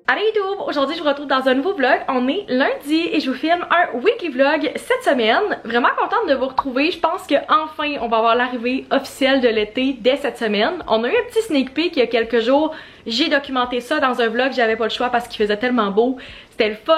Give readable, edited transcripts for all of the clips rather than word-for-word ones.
Allez YouTube, aujourd'hui je vous retrouve dans un nouveau vlog. On est lundi et je vous filme un weekly vlog cette semaine. Vraiment contente de vous retrouver. Je pense qu'enfin on va avoir l'arrivée officielle de l'été dès cette semaine. On a eu un petit sneak peek il y a quelques jours. J'ai documenté ça dans un vlog, j'avais pas le choix parce qu'il faisait tellement beau. C'était le fun.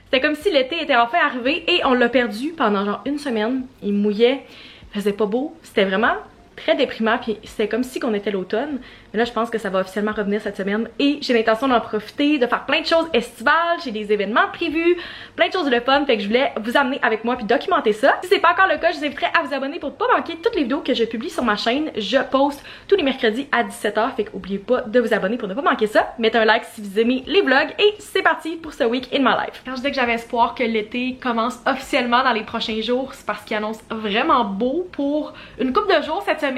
C'était comme si l'été était enfin arrivé et on l'a perdu pendant genre une semaine. Il mouillait, il faisait pas beau. C'était vraiment très déprimant puis c'était comme si on était l'automne. Mais là je pense que ça va officiellement revenir cette semaine et j'ai l'intention d'en profiter, de faire plein de choses estivales, j'ai des événements prévus, plein de choses de fun, fait que je voulais vous amener avec moi puis documenter ça. Si c'est pas encore le cas, je vous inviterai à vous abonner pour pas manquer toutes les vidéos que je publie sur ma chaîne. Je poste tous les mercredis à 17h, fait qu'oubliez pas de vous abonner pour ne pas manquer ça. Mettez un like si vous aimez les vlogs et c'est parti pour ce week in my life. Quand je dis que j'avais espoir que l'été commence officiellement dans les prochains jours, c'est parce qu'il annonce vraiment beau pour une couple de jours cette semaine.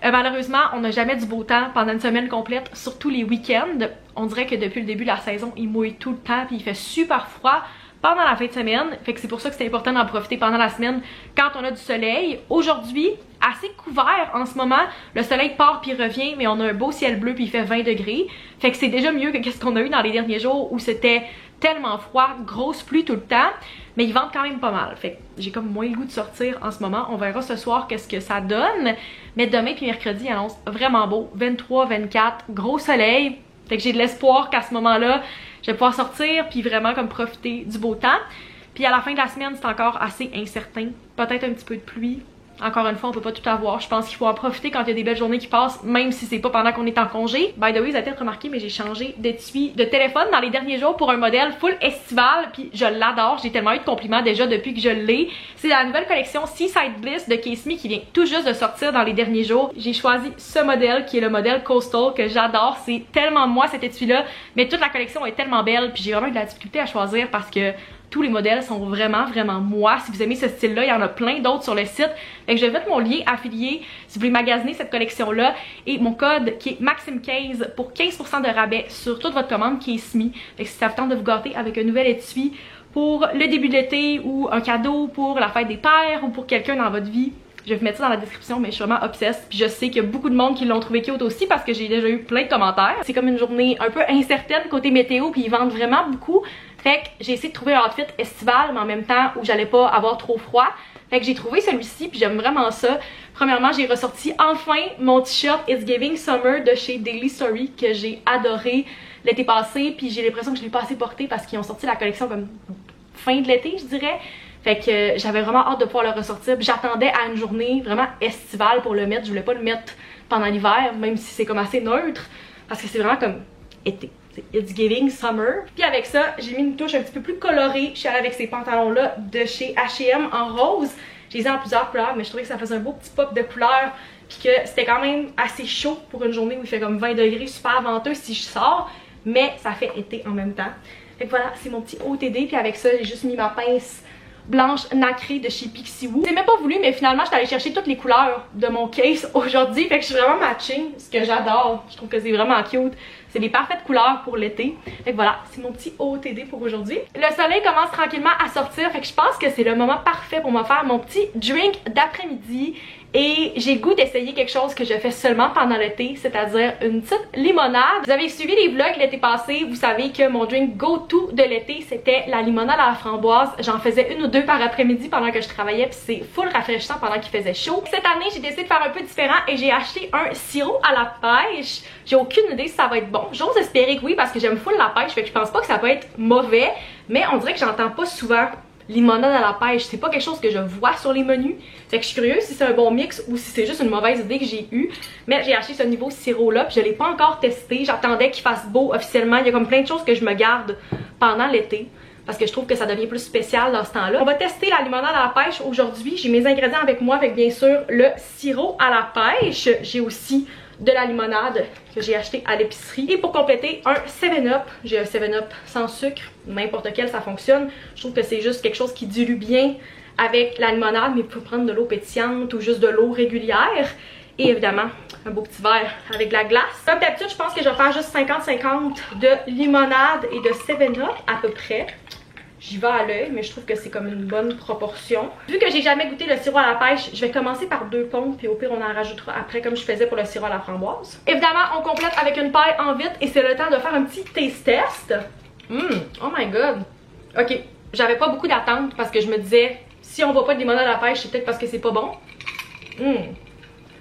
Malheureusement, on n'a jamais du beau temps pendant une semaine complète, surtout les week-ends. On dirait que depuis le début de la saison, il mouille tout le temps puis il fait super froid pendant la fin de semaine. Fait que c'est pour ça que c'est important d'en profiter pendant la semaine quand on a du soleil. Aujourd'hui, assez couvert en ce moment. Le soleil part puis revient, mais on a un beau ciel bleu puis il fait 20 degrés. Fait que c'est déjà mieux que ce qu'on a eu dans les derniers jours où c'était tellement froid, grosse pluie tout le temps, mais ils vendent quand même pas mal. Fait que j'ai comme moins le goût de sortir en ce moment. On verra ce soir qu'est-ce que ça donne. Mais demain puis mercredi, il annonce vraiment beau. 23, 24, gros soleil. Fait que j'ai de l'espoir qu'à ce moment-là, je vais pouvoir sortir puis vraiment comme profiter du beau temps. Puis à la fin de la semaine, c'est encore assez incertain. Peut-être un petit peu de pluie. Encore une fois, on peut pas tout avoir. Je pense qu'il faut en profiter quand il y a des belles journées qui passent, même si c'est pas pendant qu'on est en congé. By the way, vous avez peut-être remarqué, mais j'ai changé d'étui de téléphone dans les derniers jours pour un modèle full estival, puis je l'adore. J'ai tellement eu de compliments déjà depuis que je l'ai. C'est la nouvelle collection Seaside Bliss de Case Me qui vient tout juste de sortir dans les derniers jours. J'ai choisi ce modèle qui est le modèle Coastal que j'adore. C'est tellement moi cet étui-là, mais toute la collection est tellement belle, puis j'ai vraiment eu de la difficulté à choisir parce que tous les modèles sont vraiment moi. Si vous aimez ce style-là, il y en a plein d'autres sur le site. Fait que je vais mettre mon lien affilié si vous voulez magasiner cette collection-là. Et mon code qui est Maxime15 pour 15% de rabais sur toute votre commande qui est SMI. Fait que si ça vous tente de vous gâter avec un nouvel étui pour le début de l'été ou un cadeau pour la fête des pères ou pour quelqu'un dans votre vie, je vais vous mettre ça dans la description, mais je suis vraiment obsesse. Puis je sais qu'il y a beaucoup de monde qui l'ont trouvé cute aussi parce que j'ai déjà eu plein de commentaires. C'est comme une journée un peu incertaine côté météo, puis ils vendent vraiment beaucoup. Fait que j'ai essayé de trouver un outfit estival, mais en même temps où j'allais pas avoir trop froid. Fait que j'ai trouvé celui-ci, puis j'aime vraiment ça. Premièrement, j'ai ressorti enfin mon t-shirt It's Giving Summer de chez Daily Story que j'ai adoré l'été passé. Puis j'ai l'impression que je l'ai pas assez porté parce qu'ils ont sorti la collection comme fin de l'été, je dirais. Fait que j'avais vraiment hâte de pouvoir le ressortir. J'attendais à une journée vraiment estivale pour le mettre. Je voulais pas le mettre pendant l'hiver, même si c'est comme assez neutre. Parce que c'est vraiment comme été. C'est It's Giving Summer. Puis avec ça, j'ai mis une touche un petit peu plus colorée. Je suis allée avec ces pantalons-là de chez H&M en rose. Je les ai en plusieurs couleurs, mais je trouvais que ça faisait un beau petit pop de couleurs. Puis que c'était quand même assez chaud pour une journée où il fait comme 20 degrés, super venteux si je sors. Mais ça fait été en même temps. Fait que voilà, c'est mon petit OTD. Puis avec ça, j'ai juste mis ma pince blanche nacrée de chez Pixiwoo. J'ai même pas voulu, mais finalement je suis allée chercher toutes les couleurs de mon case aujourd'hui. Fait que je suis vraiment matching, ce que j'adore. Je trouve que c'est vraiment cute. C'est des parfaites couleurs pour l'été. Fait que voilà, c'est mon petit OOTD pour aujourd'hui. Le soleil commence tranquillement à sortir. Fait que je pense que c'est le moment parfait pour me faire mon petit drink d'après-midi. Et j'ai le goût d'essayer quelque chose que je fais seulement pendant l'été, c'est-à-dire une petite limonade. Vous avez suivi les vlogs l'été passé, vous savez que mon drink go-to de l'été, c'était la limonade à la framboise. J'en faisais une ou deux par après-midi pendant que je travaillais, puis c'est full rafraîchissant pendant qu'il faisait chaud. Cette année, j'ai décidé de faire un peu différent et j'ai acheté un sirop à la pêche. J'ai aucune idée si ça va être bon. J'ose espérer que oui, parce que j'aime full la pêche, fait que je pense pas que ça peut être mauvais, mais on dirait que j'entends pas souvent limonade à la pêche, c'est pas quelque chose que je vois sur les menus. Fait que je suis curieuse si c'est un bon mix ou si c'est juste une mauvaise idée que j'ai eue. Mais j'ai acheté ce niveau sirop là, puis je l'ai pas encore testé. J'attendais qu'il fasse beau officiellement. Il y a comme plein de choses que je me garde pendant l'été parce que je trouve que ça devient plus spécial dans ce temps-là. On va tester la limonade à la pêche aujourd'hui. J'ai mes ingrédients avec moi, avec bien sûr le sirop à la pêche. J'ai aussi de la limonade que j'ai acheté à l'épicerie. Et pour compléter, un 7-Up. J'ai un 7-Up sans sucre, n'importe quel, ça fonctionne. Je trouve que c'est juste quelque chose qui dilue bien avec la limonade, mais vous pouvez prendre de l'eau pétillante ou juste de l'eau régulière. Et évidemment, un beau petit verre avec de la glace. Comme d'habitude, je pense que je vais faire juste 50-50 de limonade et de 7-Up à peu près. j'y vais à l'œil, mais je trouve que c'est comme une bonne proportion. Vu que j'ai jamais goûté le sirop à la pêche, je vais commencer par 2 pompes, puis au pire on en rajoutera après comme je faisais pour le sirop à la framboise. Évidemment, on complète avec une paille en vitre et c'est le temps de faire un petit taste test. Oh my god. Ok, j'avais pas beaucoup d'attente parce que je me disais, si on voit pas de limonade à la pêche, c'est peut-être parce que c'est pas bon.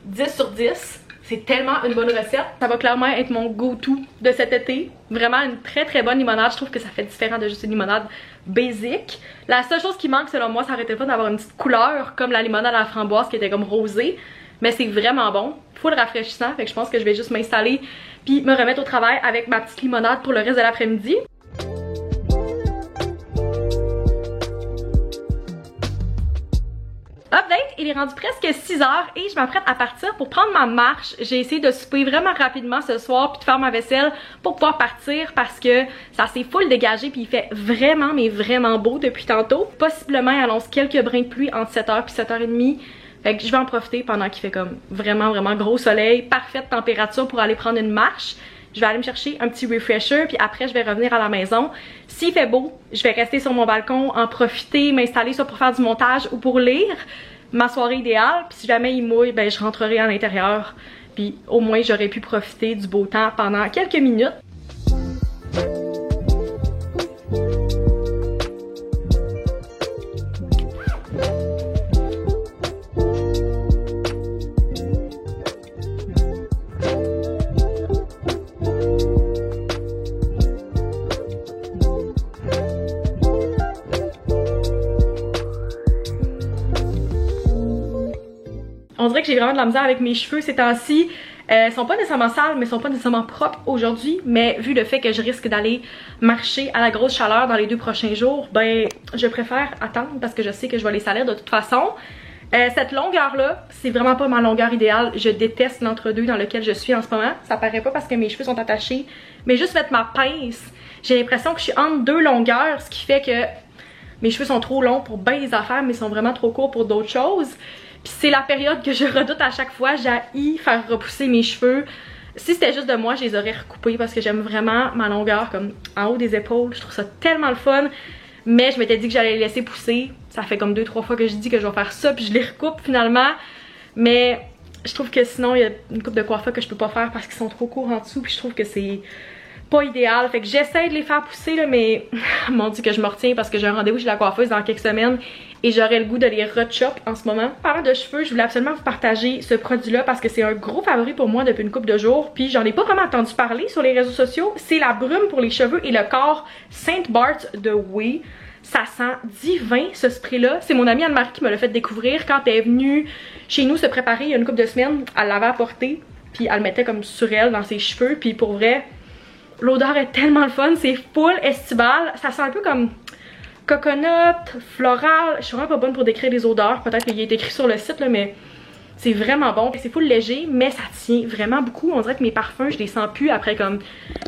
10 sur 10. C'est tellement une bonne recette. Ça va clairement être mon go-to de cet été. Vraiment une très bonne limonade. Je trouve que ça fait différent de juste une limonade basic. La seule chose qui manque selon moi, ça arrêtait pas d'avoir une petite couleur comme la limonade à la framboise qui était comme rosée. Mais c'est vraiment bon. Full rafraîchissant. Fait que je pense que je vais juste m'installer puis me remettre au travail avec ma petite limonade pour le reste de l'après-midi. Update, il est rendu presque 6 h et je m'apprête à partir pour prendre ma marche. J'ai essayé de souper vraiment rapidement ce soir puis de faire ma vaisselle pour pouvoir partir parce que ça s'est full dégagé puis il fait vraiment mais vraiment beau depuis tantôt. Possiblement il annonce quelques brins de pluie entre 7 h puis 7 h 30. Fait que je vais en profiter pendant qu'il fait comme vraiment gros soleil, parfaite température pour aller prendre une marche. Je vais aller me chercher un petit refresher puis après je vais revenir à la maison. S'il fait beau, je vais rester sur mon balcon, en profiter, m'installer soit pour faire du montage ou pour lire. Ma soirée idéale, puis si jamais il mouille, ben je rentrerai à l'intérieur. Puis au moins j'aurais pu profiter du beau temps pendant quelques minutes. On dirait que j'ai vraiment de la misère avec mes cheveux ces temps-ci. Ils sont pas nécessairement sales, mais ils sont pas nécessairement propres aujourd'hui. Mais vu le fait que je risque d'aller marcher à la grosse chaleur dans les 2 prochains jours, ben je préfère attendre parce que je sais que je vais les salir de toute façon. Cette longueur-là, c'est vraiment pas ma longueur idéale. Je déteste l'entre-deux dans lequel je suis en ce moment. Ça paraît pas parce que mes cheveux sont attachés. Mais juste mettre ma pince, j'ai l'impression que je suis entre 2 longueurs, ce qui fait que mes cheveux sont trop longs pour bien les affaires, mais ils sont vraiment trop courts pour d'autres choses. Puis c'est la période que je redoute à chaque fois. J'haïs faire repousser mes cheveux. Si c'était juste de moi, je les aurais recoupés parce que j'aime vraiment ma longueur comme en haut des épaules. Je trouve ça tellement le fun. Mais je m'étais dit que j'allais les laisser pousser. Ça fait comme 2-3 fois que je dis que je vais faire ça puis je les recoupe finalement. Mais je trouve que sinon il y a une coupe de coiffure que je peux pas faire parce qu'ils sont trop courts en dessous. Puis je trouve que c'est pas idéal. Fait que j'essaie de les faire pousser là, mais mon Dieu que je me retiens parce que j'ai un rendez-vous chez la coiffeuse dans quelques semaines et j'aurais le goût de les rechop en ce moment. Parlant de cheveux, je voulais absolument vous partager ce produit-là parce que c'est un gros favori pour moi depuis une couple de jours. Puis j'en ai pas vraiment entendu parler sur les réseaux sociaux. C'est la brume pour les cheveux et le corps Saint Barth de Ouai. Ça sent divin ce spray-là. C'est mon amie Anne-Marie qui me l'a fait découvrir quand elle est venue chez nous se préparer il y a une couple de semaines. Elle l'avait apporté, puis elle le mettait comme sur elle dans ses cheveux. Puis pour vrai, l'odeur est tellement le fun. C'est full estival. Ça sent un peu comme coconut, floral. Je suis vraiment pas bonne pour décrire les odeurs. Peut-être qu'il est écrit sur le site, là, mais c'est vraiment bon. C'est full léger, mais ça tient vraiment beaucoup. On dirait que mes parfums, je les sens plus après comme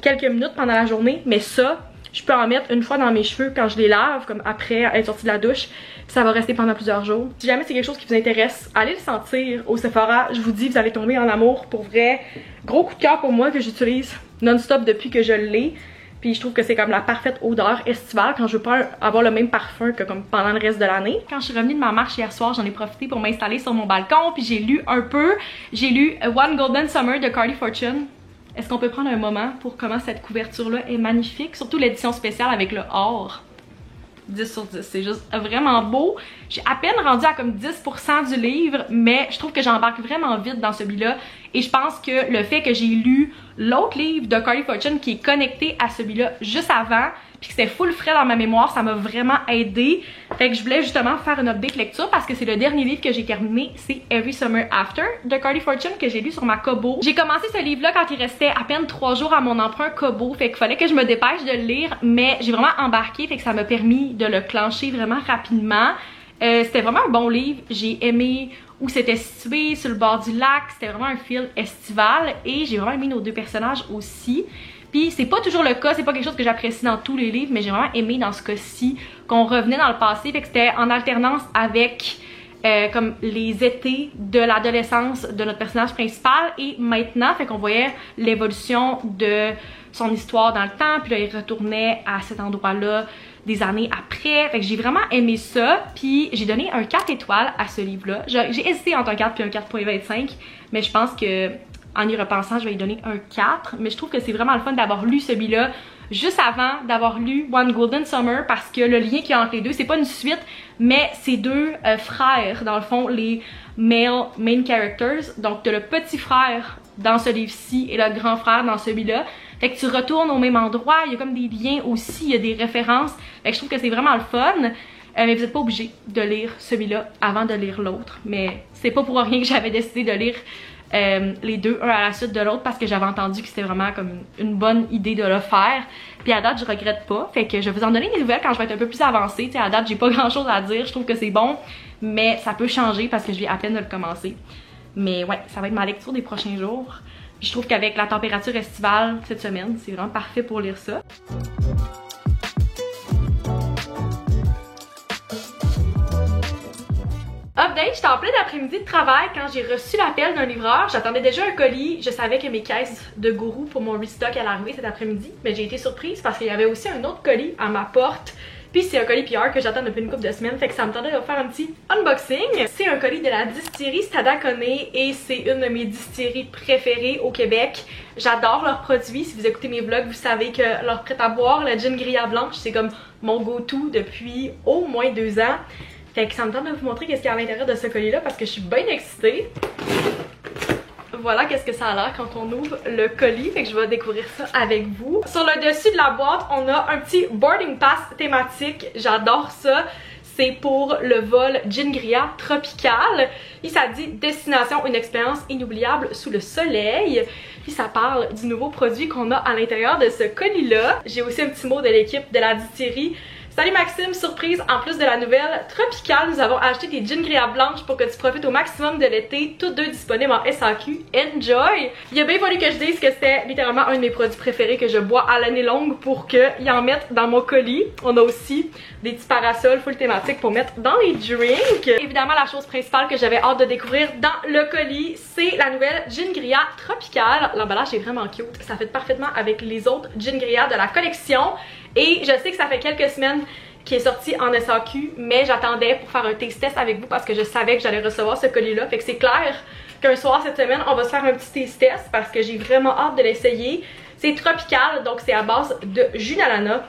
quelques minutes pendant la journée. Mais ça, je peux en mettre une fois dans mes cheveux quand je les lave, comme après être sortie de la douche. Ça va rester pendant plusieurs jours. Si jamais c'est quelque chose qui vous intéresse, allez le sentir au Sephora. Je vous dis, vous allez tomber en amour. Pour vrai, gros coup de cœur pour moi que j'utilise non-stop depuis que je l'ai. Puis je trouve que c'est comme la parfaite odeur estivale quand je veux pas avoir le même parfum que comme pendant le reste de l'année. Quand je suis revenue de ma marche hier soir, j'en ai profité pour m'installer sur mon balcon. Puis j'ai lu un peu. J'ai lu One Golden Summer de Carly Fortune. Est-ce qu'on peut prendre un moment pour comment cette couverture-là est magnifique? Surtout l'édition spéciale avec le or. 10 sur 10, c'est juste vraiment beau. J'ai à peine rendu à comme 10% du livre, mais je trouve que j'embarque vraiment vite dans celui-là. Et je pense que le fait que j'ai lu l'autre livre de Carly Fortune qui est connecté à celui-là juste avant, puis que c'était full frais dans ma mémoire, ça m'a vraiment aidé. Fait que je voulais justement faire une update lecture parce que c'est le dernier livre que j'ai terminé, c'est Every Summer After de Carly Fortune que j'ai lu sur ma Kobo. J'ai commencé ce livre-là quand il restait à peine 3 jours à mon emprunt Kobo, fait qu'il fallait que je me dépêche de le lire, mais j'ai vraiment embarqué, fait que ça m'a permis de le clencher vraiment rapidement. C'était vraiment un bon livre, j'ai aimé où c'était situé sur le bord du lac, c'était vraiment un feel estival et j'ai vraiment aimé nos 2 personnages aussi. Puis c'est pas toujours le cas, c'est pas quelque chose que j'apprécie dans tous les livres, mais j'ai vraiment aimé dans ce cas-ci qu'on revenait dans le passé, fait que c'était en alternance avec comme les étés de l'adolescence de notre personnage principal et maintenant, fait qu'on voyait l'évolution de son histoire dans le temps, puis là il retournait à cet endroit-là des années après. Fait que j'ai vraiment aimé ça. Puis j'ai donné un 4 étoiles à ce livre-là. J'ai hésité entre un 4 et un 4.25, mais je pense que en y repensant, je vais lui donner un 4. Mais je trouve que c'est vraiment le fun d'avoir lu celui-là juste avant d'avoir lu One Golden Summer, parce que le lien qu'il y a entre les deux, c'est pas une suite, mais c'est deux frères, dans le fond, les male main characters. Donc t'as le petit frère dans ce livre-ci et le grand frère dans celui-là. Fait que tu retournes au même endroit, il y a comme des liens aussi, il y a des références. Fait que je trouve que c'est vraiment le fun. Mais vous n'êtes pas obligé de lire celui-là avant de lire l'autre. Mais c'est pas pour rien que j'avais décidé de lire les deux, un à la suite de l'autre, parce que j'avais entendu que c'était vraiment comme une bonne idée de le faire. Puis à date, je regrette pas. Fait que je vais vous en donner des nouvelles quand je vais être un peu plus avancée. T'sais, à date, j'ai pas grand chose à dire. Je trouve que c'est bon, mais ça peut changer parce que je viens à peine de le commencer. Mais ouais, ça va être ma lecture des prochains jours. Puis je trouve qu'avec la température estivale cette semaine, c'est vraiment parfait pour lire ça. Update, j'étais en plein d'après-midi de travail quand j'ai reçu l'appel d'un livreur. J'attendais déjà un colis. Je savais que mes caisses de gourou pour mon restock allaient arriver cet après-midi. Mais j'ai été surprise parce qu'il y avait aussi un autre colis à ma porte. Puis c'est un colis PR que j'attends depuis une couple de semaines, fait que ça me tentait de faire un petit unboxing. C'est un colis de la distillerie Stadaconé et c'est une de mes distilleries préférées au Québec. J'adore leurs produits. Si vous écoutez mes vlogs, vous savez que leur prêt-à-boire, la gin Grilla Blanche, c'est comme mon go-to depuis au moins 2 ans. Fait que ça me tente de vous montrer qu'est-ce qu'il y a à l'intérieur de ce colis-là parce que je suis bien excitée. Voilà qu'est-ce que ça a l'air quand on ouvre le colis, fait que je vais découvrir ça avec vous. Sur le dessus de la boîte, on a un petit boarding pass thématique, j'adore ça. C'est pour le vol Gingria Tropical. Et ça dit destination, une expérience inoubliable sous le soleil. Puis ça parle du nouveau produit qu'on a à l'intérieur de ce colis-là. J'ai aussi un petit mot de l'équipe de la distillerie. Salut Maxime, surprise, en plus de la nouvelle tropicale, nous avons acheté des Gingria blanches pour que tu profites au maximum de l'été, toutes deux disponibles en SAQ. Enjoy! Il a bien fallu que je dise que c'était littéralement un de mes produits préférés que je bois à l'année longue pour qu'ils en mettent dans mon colis. On a aussi des petits parasols full thématiques pour mettre dans les drinks. Évidemment, la chose principale que j'avais hâte de découvrir dans le colis, c'est la nouvelle Gingria tropicale. L'emballage est vraiment cute, ça fit parfaitement avec les autres Gingria de la collection. Et je sais que ça fait quelques semaines qu'il est sorti en SAQ, mais j'attendais pour faire un taste test avec vous parce que je savais que j'allais recevoir ce colis-là. Fait que c'est clair qu'un soir cette semaine, on va se faire un petit taste test parce que j'ai vraiment hâte de l'essayer. C'est tropical, donc c'est à base de jus d'ananas.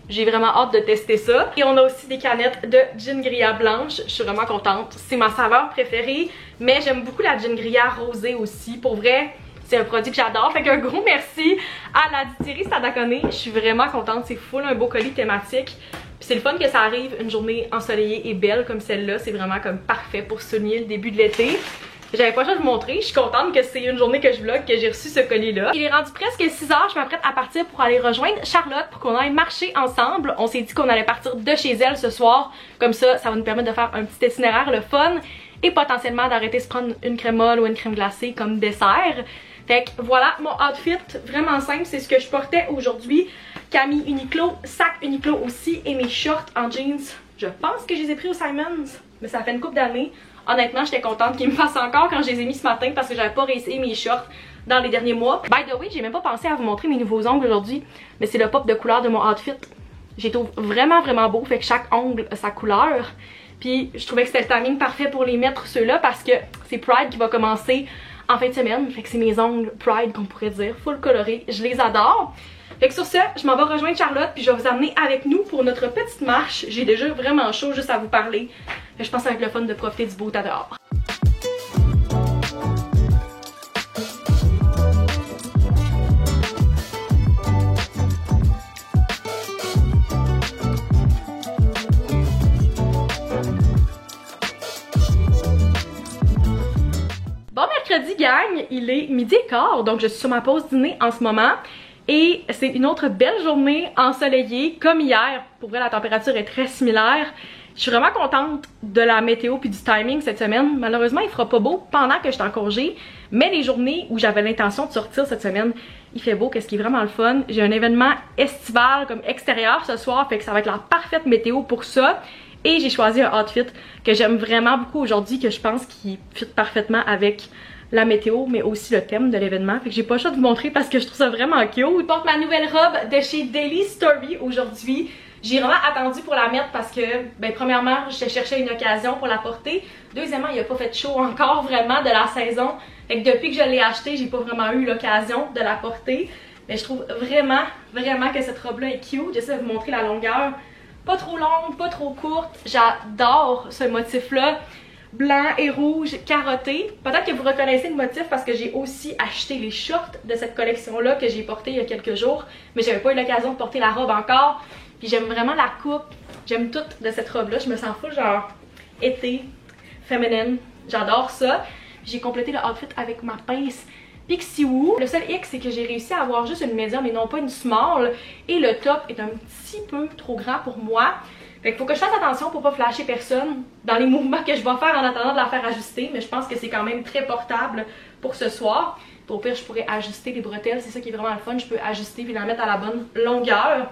J'ai vraiment hâte de tester ça. Et on a aussi des canettes de Gingria blanche. Je suis vraiment contente. C'est ma saveur préférée, mais j'aime beaucoup la Gingria rosée aussi. Pour vrai, c'est un produit que j'adore. Fait qu'un gros merci à la distillerie Stadaconé. Je suis vraiment contente. C'est full un beau colis thématique. Puis c'est le fun que ça arrive une journée ensoleillée et belle comme celle-là. C'est vraiment comme parfait pour souligner le début de l'été. J'avais pas le choix de vous montrer. Je suis contente que c'est une journée que je vlog, que j'ai reçu ce colis-là. Il est rendu presque 6 h. Je m'apprête à partir pour aller rejoindre Charlotte pour qu'on aille marcher ensemble. On s'est dit qu'on allait partir de chez elle ce soir. Comme ça, ça va nous permettre de faire un petit itinéraire, le fun. Et potentiellement d'arrêter de se prendre une crème molle ou une crème glacée comme dessert. Fait que voilà mon outfit, vraiment simple, c'est ce que je portais aujourd'hui. Camille Uniqlo, sac Uniqlo aussi et mes shorts en jeans. Je pense que je les ai pris au Simons, mais ça fait une couple d'années. Honnêtement, j'étais contente qu'ils me fassent encore quand je les ai mis ce matin parce que j'avais pas réessayé mes shorts dans les derniers mois. By the way, j'ai même pas pensé à vous montrer mes nouveaux ongles aujourd'hui, mais c'est le pop de couleur de mon outfit. Je les trouve vraiment beau, fait que chaque ongle a sa couleur. Puis je trouvais que c'était le timing parfait pour les mettre ceux-là parce que c'est Pride qui va commencer en fin de semaine, fait que c'est mes ongles Pride qu'on pourrait dire, full colorés, je les adore. Fait que sur ce, je m'en vais rejoindre Charlotte puis je vais vous amener avec nous pour notre petite marche. J'ai déjà vraiment chaud juste à vous parler. Fait que je pense que ça va être le fun de profiter du beau temps dehors. Bon mercredi gang, il est 12h15, donc je suis sur ma pause dîner en ce moment. Et c'est une autre belle journée ensoleillée comme hier. Pour vrai, la température est très similaire. Je suis vraiment contente de la météo puis du timing cette semaine. Malheureusement, il fera pas beau pendant que je suis en congé. Mais les journées où j'avais l'intention de sortir cette semaine, il fait beau, qu'est-ce qui est vraiment le fun. J'ai un événement estival comme extérieur ce soir, fait que ça va être la parfaite météo pour ça. Et j'ai choisi un outfit que j'aime vraiment beaucoup aujourd'hui, que je pense qu'il fit parfaitement avec la météo, mais aussi le thème de l'événement. Fait que j'ai pas le choix de vous montrer parce que je trouve ça vraiment cute. Je porte ma nouvelle robe de chez Daily Story aujourd'hui. J'ai vraiment attendu pour la mettre parce que, ben, premièrement, je cherchais une occasion pour la porter. Deuxièmement, il a pas fait chaud encore vraiment de la saison. Fait que depuis que je l'ai acheté, j'ai pas vraiment eu l'occasion de la porter. Mais je trouve vraiment que cette robe-là est cute. J'essaie de vous montrer la longueur. Pas trop longue, pas trop courte. J'adore ce motif-là. Blanc et rouge carotté. Peut-être que vous reconnaissez le motif parce que j'ai aussi acheté les shorts de cette collection-là que j'ai porté il y a quelques jours. Mais j'avais pas eu l'occasion de porter la robe encore. Puis j'aime vraiment la coupe. J'aime tout de cette robe-là. Je me sens full genre été, féminine. J'adore ça. J'ai complété le outfit avec ma pince Pixie Woo. Le seul hic, c'est que j'ai réussi à avoir juste une médium et non pas une small. Et le top est un petit peu trop grand pour moi. Fait qu'il faut que je fasse attention pour pas flasher personne dans les mouvements que je vais faire en attendant de la faire ajuster. Mais je pense que c'est quand même très portable pour ce soir. Au pire, je pourrais ajuster les bretelles. C'est ça qui est vraiment le fun. Je peux ajuster et la mettre à la bonne longueur.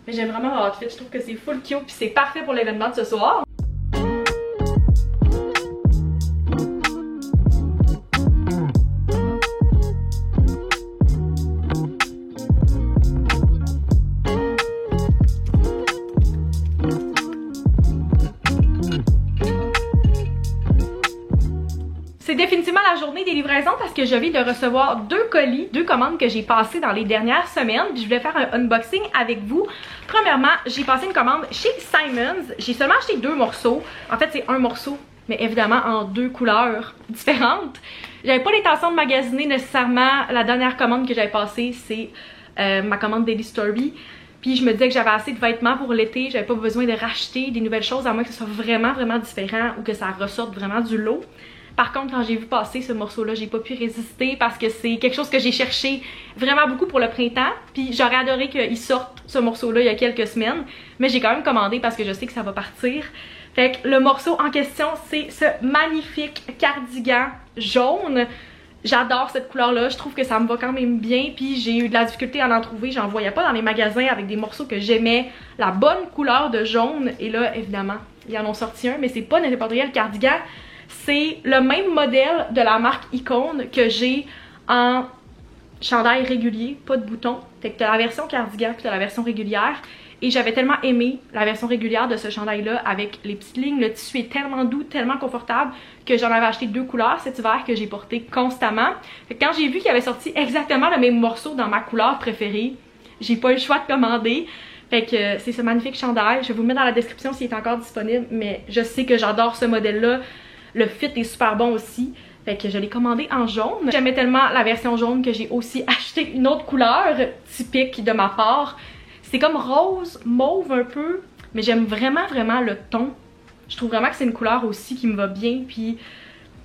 Mais j'aime vraiment mon outfit. Je trouve que c'est full cute puis c'est parfait pour l'événement de ce soir. C'est définitivement la journée des livraisons parce que je viens de recevoir 2 colis, 2 commandes que j'ai passées dans les dernières semaines. Puis je voulais faire un unboxing avec vous. Premièrement, j'ai passé une commande chez Simons. J'ai seulement acheté 2 morceaux. En fait, c'est un morceau, mais évidemment en 2 couleurs différentes. J'avais pas l'intention de magasiner nécessairement. La dernière commande que j'avais passée, c'est ma commande Daily Story. Puis je me disais que j'avais assez de vêtements pour l'été. J'avais pas besoin de racheter des nouvelles choses à moins que ce soit vraiment différent ou que ça ressorte vraiment du lot. Par contre, quand j'ai vu passer ce morceau-là, j'ai pas pu résister parce que c'est quelque chose que j'ai cherché vraiment beaucoup pour le printemps. Puis j'aurais adoré qu'il sorte ce morceau-là il y a quelques semaines. Mais j'ai quand même commandé parce que je sais que ça va partir. Fait que le morceau en question, c'est ce magnifique cardigan jaune. J'adore cette couleur-là. Je trouve que ça me va quand même bien. Puis j'ai eu de la difficulté à en trouver. J'en voyais pas dans les magasins avec des morceaux que j'aimais. La bonne couleur de jaune. Et là, évidemment, ils en ont sorti un. Mais c'est pas n'importe quel cardigan. C'est le même modèle de la marque Icône que j'ai en chandail régulier, pas de boutons. Fait que t'as la version cardigan puis t'as la version régulière. Et j'avais tellement aimé la version régulière de ce chandail-là avec les petites lignes. Le tissu est tellement doux, tellement confortable que j'en avais acheté 2 couleurs cet hiver que j'ai porté constamment. Fait que quand j'ai vu qu'il avait sorti exactement le même morceau dans ma couleur préférée, j'ai pas eu le choix de commander. Fait que c'est ce magnifique chandail. Je vais vous le mettre dans la description s'il est encore disponible. Mais je sais que j'adore ce modèle-là. Le fit est super bon aussi. Fait que je l'ai commandé en jaune. J'aimais tellement la version jaune que j'ai aussi acheté une autre couleur typique de ma part. C'est comme rose, mauve un peu. Mais j'aime vraiment le ton. Je trouve vraiment que c'est une couleur aussi qui me va bien. Puis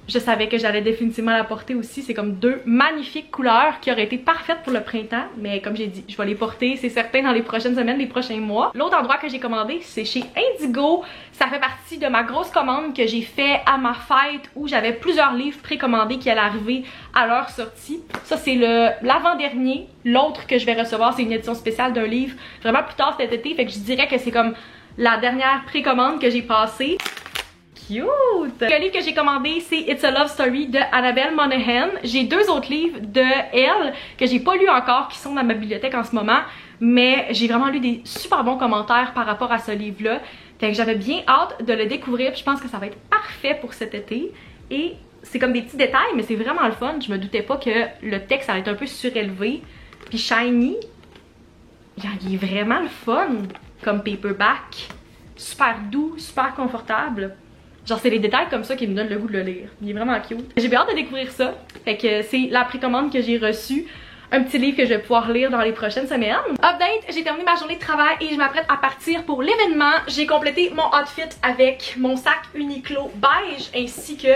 je savais que j'allais définitivement la porter aussi. C'est comme 2 magnifiques couleurs qui auraient été parfaites pour le printemps. Mais comme j'ai dit, je vais les porter, c'est certain, dans les prochaines semaines, les prochains mois. L'autre endroit que j'ai commandé, c'est chez Indigo. Ça fait partie de ma grosse commande que j'ai fait à ma fête où j'avais plusieurs livres précommandés qui allaient arriver à leur sortie. Ça, c'est l'avant-dernier. L'autre que je vais recevoir, c'est une édition spéciale d'un livre vraiment plus tard cet été. Fait que je dirais que c'est comme la dernière précommande que j'ai passée. Cute! Le livre que j'ai commandé, c'est It's a Love Story de Annabelle Monaghan. J'ai 2 autres livres de elle que j'ai pas lus encore, qui sont dans ma bibliothèque en ce moment, mais j'ai vraiment lu des super bons commentaires par rapport à ce livre-là. Fait que j'avais bien hâte de le découvrir, puis je pense que ça va être parfait pour cet été. Et c'est comme des petits détails, mais c'est vraiment le fun. Je me doutais pas que le texte allait être un peu surélevé, puis shiny. Il est vraiment le fun comme paperback. Super doux, super confortable. Genre c'est les détails comme ça qui me donnent le goût de le lire. Il est vraiment cute. J'ai bien hâte de découvrir ça. Fait que c'est la précommande que j'ai reçue. Un petit livre que je vais pouvoir lire dans les prochaines semaines. Update, j'ai terminé ma journée de travail et je m'apprête à partir pour l'événement. J'ai complété mon outfit avec mon sac Uniqlo beige ainsi que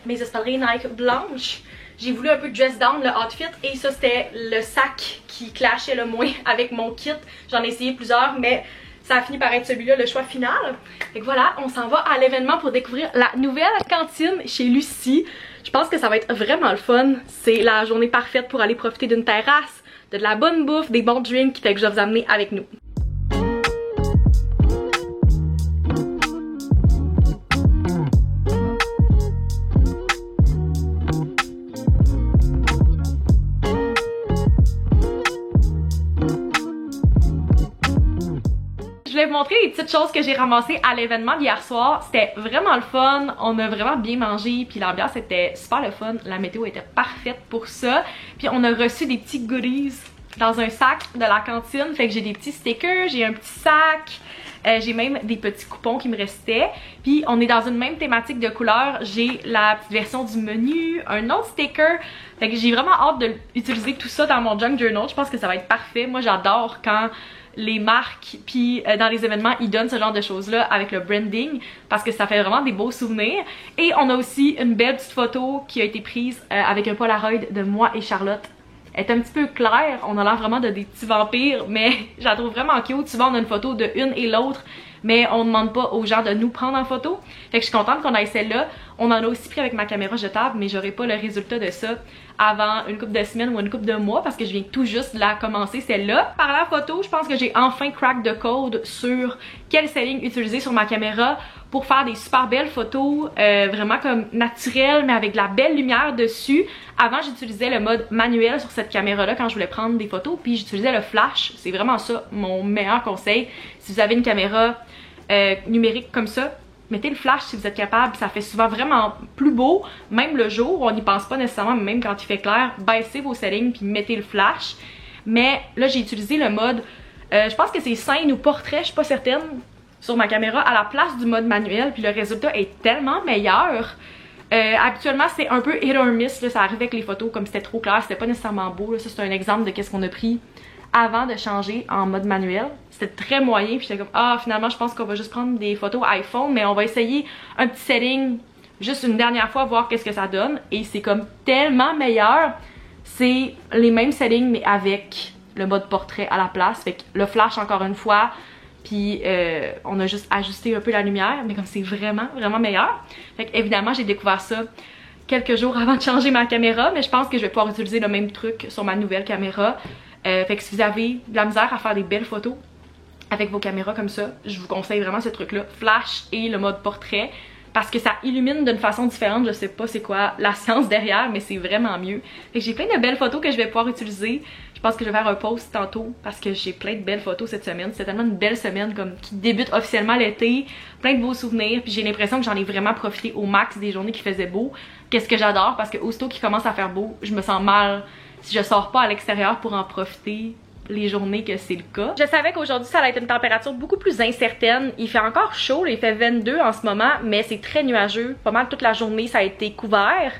mes espadrilles Nike blanches. J'ai voulu un peu dress down le outfit et ça c'était le sac qui clashait le moins avec mon kit. J'en ai essayé plusieurs mais ça a fini par être celui-là, le choix final. Fait que voilà, on s'en va à l'événement pour découvrir la nouvelle cantine chez Lucie. Je pense que ça va être vraiment le fun. C'est la journée parfaite pour aller profiter d'une terrasse, de la bonne bouffe, des bons drinks. Fait que je vais vous amener avec nous. Je voulais vous montrer les petites choses que j'ai ramassées à l'événement d'hier soir. C'était vraiment le fun, on a vraiment bien mangé, puis l'ambiance était super le fun, la météo était parfaite pour ça. Puis on a reçu des petits goodies dans un sac de la cantine, fait que j'ai des petits stickers, j'ai un petit sac, j'ai même des petits coupons qui me restaient. Puis on est dans une même thématique de couleurs, j'ai la petite version du menu, un autre sticker. Fait que j'ai vraiment hâte d'utiliser tout ça dans mon junk journal, je pense que ça va être parfait. Moi j'adore quand les marques puis dans les événements ils donnent ce genre de choses là avec le branding parce que ça fait vraiment des beaux souvenirs. Et on a aussi une belle petite photo qui a été prise avec un Polaroid de moi et Charlotte. Elle est un petit peu claire, on a l'air vraiment de des petits vampires, mais je la trouve vraiment cute. Souvent on a une photo de une et l'autre, mais on demande pas aux gens de nous prendre en photo. Fait que je suis contente qu'on ait celle-là. On en a aussi pris avec ma caméra jetable, mais j'aurai pas le résultat de ça avant une couple de semaines ou une couple de mois parce que je viens tout juste de la commencer celle-là. Par la photo, je pense que j'ai enfin crack de code sur quel setting utiliser sur ma caméra pour faire des super belles photos, vraiment comme naturelles mais avec de la belle lumière dessus. Avant j'utilisais le mode manuel sur cette caméra-là quand je voulais prendre des photos, puis j'utilisais le flash. C'est vraiment ça mon meilleur conseil. Si vous avez une caméra numérique comme ça, mettez le flash si vous êtes capable, ça fait souvent vraiment plus beau, même le jour, on n'y pense pas nécessairement, mais même quand il fait clair, baissez vos settings puis mettez le flash. Mais là j'ai utilisé le mode, je pense que c'est scène ou portrait, je suis pas certaine, sur ma caméra à la place du mode manuel, puis le résultat est tellement meilleur. Actuellement c'est un peu hit or miss, là, ça arrivait avec les photos comme c'était trop clair, c'était pas nécessairement beau, là. Ça c'est un exemple de qu'est-ce qu'on a pris avant de changer en mode manuel. C'était très moyen, puis j'étais comme ah finalement je pense qu'on va juste prendre des photos iPhone, mais on va essayer un petit setting juste une dernière fois, voir qu'est-ce que ça donne. Et c'est comme tellement meilleur. C'est les mêmes settings mais avec le mode portrait à la place, fait que le flash encore une fois, puis on a juste ajusté un peu la lumière, mais comme c'est vraiment meilleur. Fait que évidemment j'ai découvert ça quelques jours avant de changer ma caméra, mais je pense que je vais pouvoir utiliser le même truc sur ma nouvelle caméra. Fait que si vous avez de la misère à faire des belles photos avec vos caméras comme ça, je vous conseille vraiment ce truc là, flash et le mode portrait, parce que ça illumine d'une façon différente. Je sais pas c'est quoi la science derrière, mais c'est vraiment mieux. Fait que j'ai plein de belles photos que je vais pouvoir utiliser. Je pense que je vais faire un post tantôt parce que j'ai plein de belles photos cette semaine. C'est tellement une belle semaine comme qui débute officiellement l'été, plein de beaux souvenirs, puis j'ai l'impression que j'en ai vraiment profité au max des journées qui faisaient beau. Qu'est-ce que j'adore, parce que aussitôt qu'il commence à faire beau, je me sens mal si je sors pas à l'extérieur pour en profiter les journées que c'est le cas. Je savais qu'aujourd'hui ça allait être une température beaucoup plus incertaine. Il fait encore chaud, là, il fait 22 en ce moment, mais c'est très nuageux. Pas mal toute la journée ça a été couvert.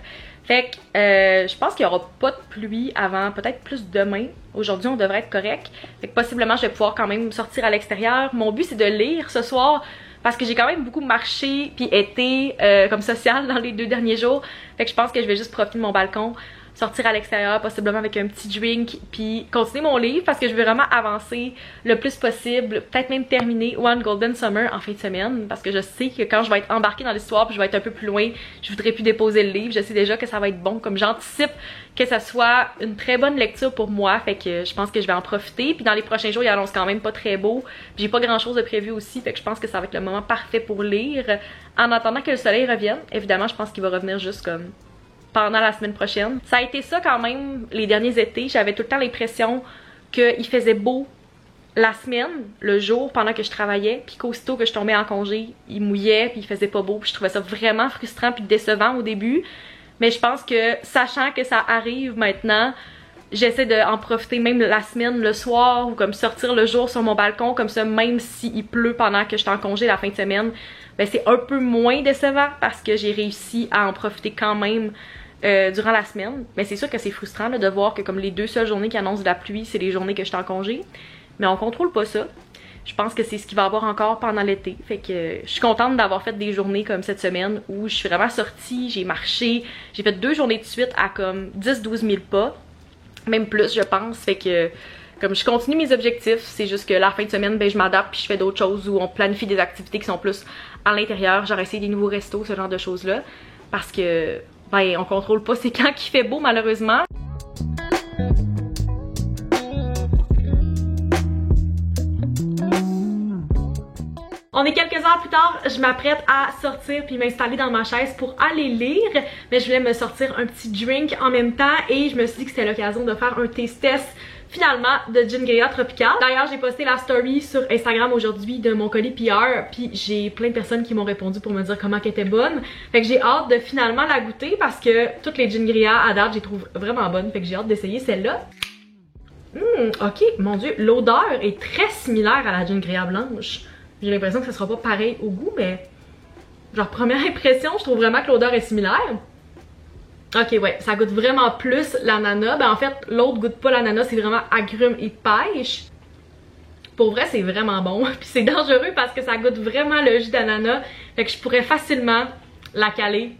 Fait que je pense qu'il n'y aura pas de pluie avant peut-être plus demain. Aujourd'hui on devrait être correct. Fait que possiblement je vais pouvoir quand même sortir à l'extérieur. Mon but c'est de lire ce soir, parce que j'ai quand même beaucoup marché puis été comme social dans les 2 derniers jours. Fait que je pense que je vais juste profiter de mon balcon, sortir à l'extérieur, possiblement avec un petit drink, puis continuer mon livre parce que je veux vraiment avancer le plus possible, peut-être même terminer One Golden Summer en fin de semaine, parce que je sais que quand je vais être embarquée dans l'histoire puis je vais être un peu plus loin, je voudrais plus déposer le livre. Je sais déjà que ça va être bon, comme j'anticipe que ça soit une très bonne lecture pour moi, fait que je pense que je vais en profiter. Puis dans les prochains jours, il annonce quand même pas très beau, j'ai pas grand chose de prévu aussi, fait que je pense que ça va être le moment parfait pour lire en attendant que le soleil revienne. Évidemment je pense qu'il va revenir juste comme pendant la semaine prochaine. Ça a été ça quand même les derniers étés. J'avais tout le temps l'impression qu'il faisait beau la semaine, le jour pendant que je travaillais, puis qu'aussitôt que je tombais en congé, il mouillait puis il faisait pas beau, puis je trouvais ça vraiment frustrant puis décevant au début. Mais je pense que sachant que ça arrive maintenant, j'essaie d'en profiter même la semaine, le soir, ou comme sortir le jour sur mon balcon, comme ça même s'il pleut pendant que je suis en congé la fin de semaine, ben c'est un peu moins décevant parce que j'ai réussi à en profiter quand même durant la semaine. Mais c'est sûr que c'est frustrant là, de voir que comme les 2 seules journées qui annoncent de la pluie, c'est les journées que je suis en congé. Mais on contrôle pas ça. Je pense que c'est ce qu'il va y avoir encore pendant l'été. Fait que je suis contente d'avoir fait des journées comme cette semaine où je suis vraiment sortie, j'ai marché, j'ai fait 2 journées de suite à comme 10-12 000 pas. Même plus je pense. Fait que comme je continue mes objectifs, c'est juste que la fin de semaine, ben je m'adapte puis je fais d'autres choses où on planifie des activités qui sont plus à l'intérieur. Genre essayer des nouveaux restos, ce genre de choses là. Parce que ben, on contrôle pas c'est quand qu'il fait beau malheureusement. On est quelques heures plus tard, je m'apprête à sortir puis m'installer dans ma chaise pour aller lire. Mais je voulais me sortir un petit drink en même temps et je me suis dit que c'était l'occasion de faire un taste test finalement de Gingria Tropical. D'ailleurs, j'ai posté la story sur Instagram aujourd'hui de mon colis PR puis j'ai plein de personnes qui m'ont répondu pour me dire comment qu'elle était bonne. Fait que j'ai hâte de finalement la goûter parce que toutes les Gingria à date, je les trouve vraiment bonnes. Fait que j'ai hâte d'essayer celle-là. Ok, mon dieu, l'odeur est très similaire à la Gingria blanche. J'ai l'impression que ce sera pas pareil au goût, mais genre première impression, je trouve vraiment que l'odeur est similaire. Ok, ouais, ça goûte vraiment plus l'ananas. Ben en fait, l'autre goûte pas l'ananas, c'est vraiment agrumes et pêche. Pour vrai, c'est vraiment bon. Puis c'est dangereux parce que ça goûte vraiment le jus d'ananas. Fait que je pourrais facilement la caler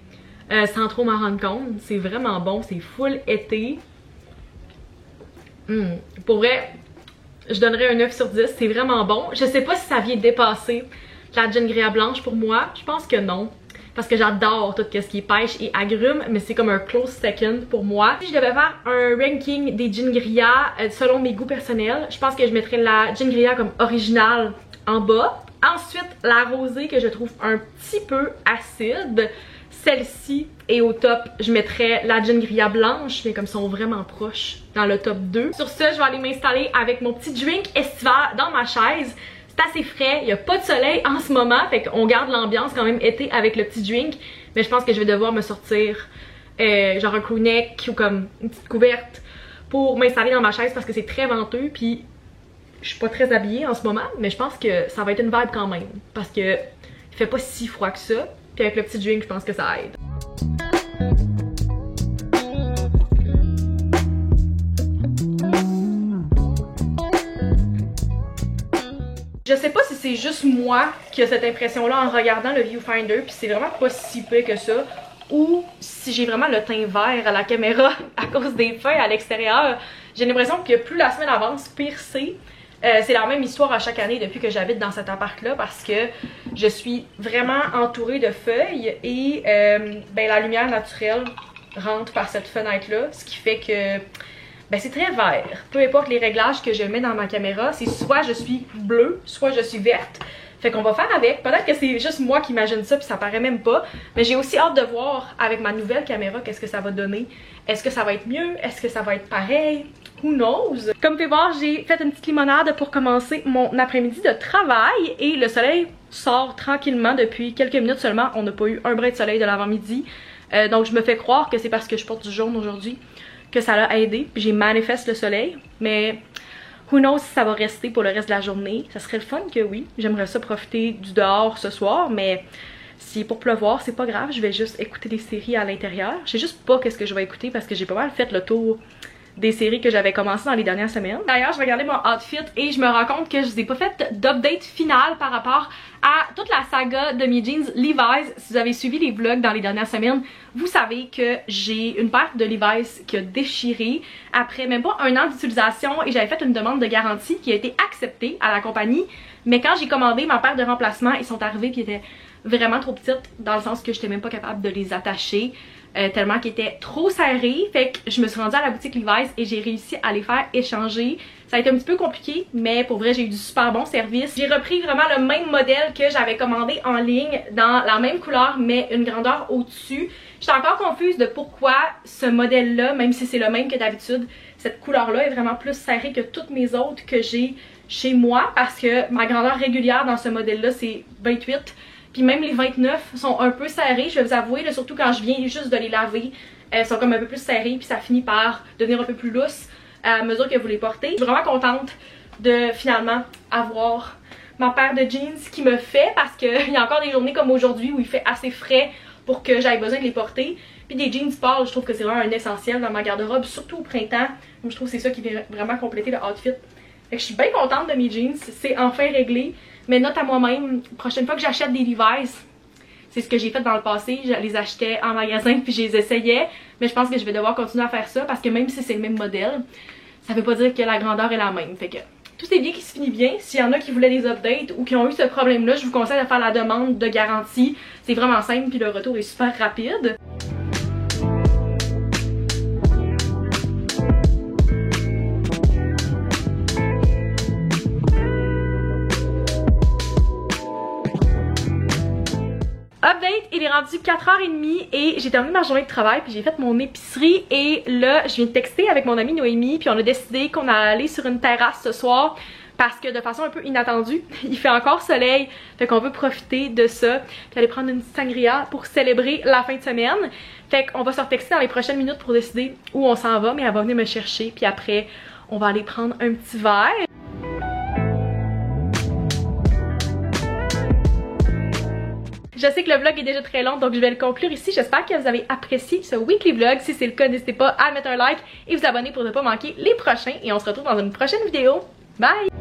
sans trop m'en rendre compte. C'est vraiment bon, c'est full été. Pour vrai, je donnerais un 9 sur 10, c'est vraiment bon. Je sais pas si ça vient dépasser la Gingria blanche pour moi, je pense que non. Parce que j'adore tout ce qui est pêche et agrumes, mais c'est comme un close second pour moi. Si je devais faire un ranking des Gingria selon mes goûts personnels, je pense que je mettrais la Gingria comme originale en bas. Ensuite, la rosée que je trouve un petit peu acide. Celle-ci est au top, je mettrais la Gingria blanche, mais comme ils sont vraiment proches dans le top 2. Sur ce, je vais aller m'installer avec mon petit drink estival dans ma chaise. C'est assez frais, il n'y a pas de soleil en ce moment, fait qu'on garde l'ambiance quand même été avec le petit drink. Mais je pense que je vais devoir me sortir genre un crew neck ou comme une petite couverte pour m'installer dans ma chaise parce que c'est très venteux. Puis je suis pas très habillée en ce moment, mais je pense que ça va être une vibe quand même. Parce que il fait pas si froid que ça. Puis avec le petit drink, je pense que ça aide. Je sais pas si c'est juste moi qui a cette impression-là en regardant le viewfinder, puis c'est vraiment pas si peu que ça, ou si j'ai vraiment le teint vert à la caméra à cause des feuilles à l'extérieur. J'ai l'impression que plus la semaine avance, pire c'est. C'est la même histoire à chaque année depuis que j'habite dans cet appart-là parce que je suis vraiment entourée de feuilles et ben, la lumière naturelle rentre par cette fenêtre-là, ce qui fait que ben, c'est très vert. Peu importe les réglages que je mets dans ma caméra, c'est soit je suis bleue, soit je suis verte. Fait qu'on va faire avec. Peut-être que c'est juste moi qui imagine ça puis ça paraît même pas. Mais j'ai aussi hâte de voir avec ma nouvelle caméra qu'est-ce que ça va donner. Est-ce que ça va être mieux? Est-ce que ça va être pareil? Who knows? Comme vous pouvez voir, j'ai fait une petite limonade pour commencer mon après-midi de travail. Et le soleil sort tranquillement depuis quelques minutes seulement. On n'a pas eu un brin de soleil de l'avant-midi. Donc je me fais croire que c'est parce que je porte du jaune aujourd'hui que ça l'a aidé. Puis j'ai manifesté le soleil. Mais who knows si ça va rester pour le reste de la journée. Ça serait le fun que oui. J'aimerais ça profiter du dehors ce soir. Mais si pour pleuvoir, c'est pas grave. Je vais juste écouter des séries à l'intérieur. Je sais juste pas qu'est-ce que je vais écouter parce que j'ai pas mal fait le tour des séries que j'avais commencé dans les dernières semaines. D'ailleurs, je vais regarder mon outfit et je me rends compte que je vous ai pas fait d'update final par rapport à toute la saga de mes jeans Levi's. Si vous avez suivi les vlogs dans les dernières semaines, vous savez que j'ai une paire de Levi's qui a déchiré après même pas un an d'utilisation et j'avais fait une demande de garantie qui a été acceptée à la compagnie. Mais quand j'ai commandé ma paire de remplacement, ils sont arrivés puis ils étaient vraiment trop petites dans le sens que j'étais même pas capable de les attacher. Tellement qu'ils étaient trop serrés. Fait que je me suis rendue à la boutique Levi's et j'ai réussi à les faire échanger. Ça a été un petit peu compliqué, mais pour vrai, j'ai eu du super bon service. J'ai repris vraiment le même modèle que j'avais commandé en ligne dans la même couleur, mais une grandeur au-dessus. J'étais encore confuse de pourquoi ce modèle-là, même si c'est le même que d'habitude, cette couleur-là est vraiment plus serrée que toutes mes autres que j'ai chez moi parce que ma grandeur régulière dans ce modèle-là, c'est 28. Puis même les 29 sont un peu serrés, je vais vous avouer, là, surtout quand je viens juste de les laver. Elles sont comme un peu plus serrées, puis ça finit par devenir un peu plus lousse à mesure que vous les portez. Je suis vraiment contente de finalement avoir ma paire de jeans qui me fait parce qu'il y a encore des journées comme aujourd'hui où il fait assez frais pour que j'aille besoin de les porter. Puis des jeans pâles, je trouve que c'est vraiment un essentiel dans ma garde-robe, surtout au printemps. Je trouve que c'est ça qui vient vraiment compléter le outfit. Fait que je suis bien contente de mes jeans, c'est enfin réglé. Mais note à moi-même, prochaine fois que j'achète des Levi's, c'est ce que j'ai fait dans le passé, je les achetais en magasin puis je les essayais. Mais je pense que je vais devoir continuer à faire ça parce que même si c'est le même modèle, ça veut pas dire que la grandeur est la même. Fait que tout est bien qui se finit bien. S'il y en a qui voulaient des updates ou qui ont eu ce problème-là, je vous conseille de faire la demande de garantie. C'est vraiment simple puis le retour est super rapide. est rendu 4h30 et j'ai terminé ma journée de travail puis j'ai fait mon épicerie et là je viens de texter avec mon amie Noémie puis on a décidé qu'on allait aller sur une terrasse ce soir parce que de façon un peu inattendue, il fait encore soleil, fait qu'on veut profiter de ça puis aller prendre une sangria pour célébrer la fin de semaine. Fait qu'on va se retexter dans les prochaines minutes pour décider où on s'en va, mais elle va venir me chercher puis après on va aller prendre un petit verre. Je sais que le vlog est déjà très long, donc je vais le conclure ici. J'espère que vous avez apprécié ce weekly vlog. Si c'est le cas, n'hésitez pas à mettre un like et vous abonner pour ne pas manquer les prochains. Et on se retrouve dans une prochaine vidéo. Bye!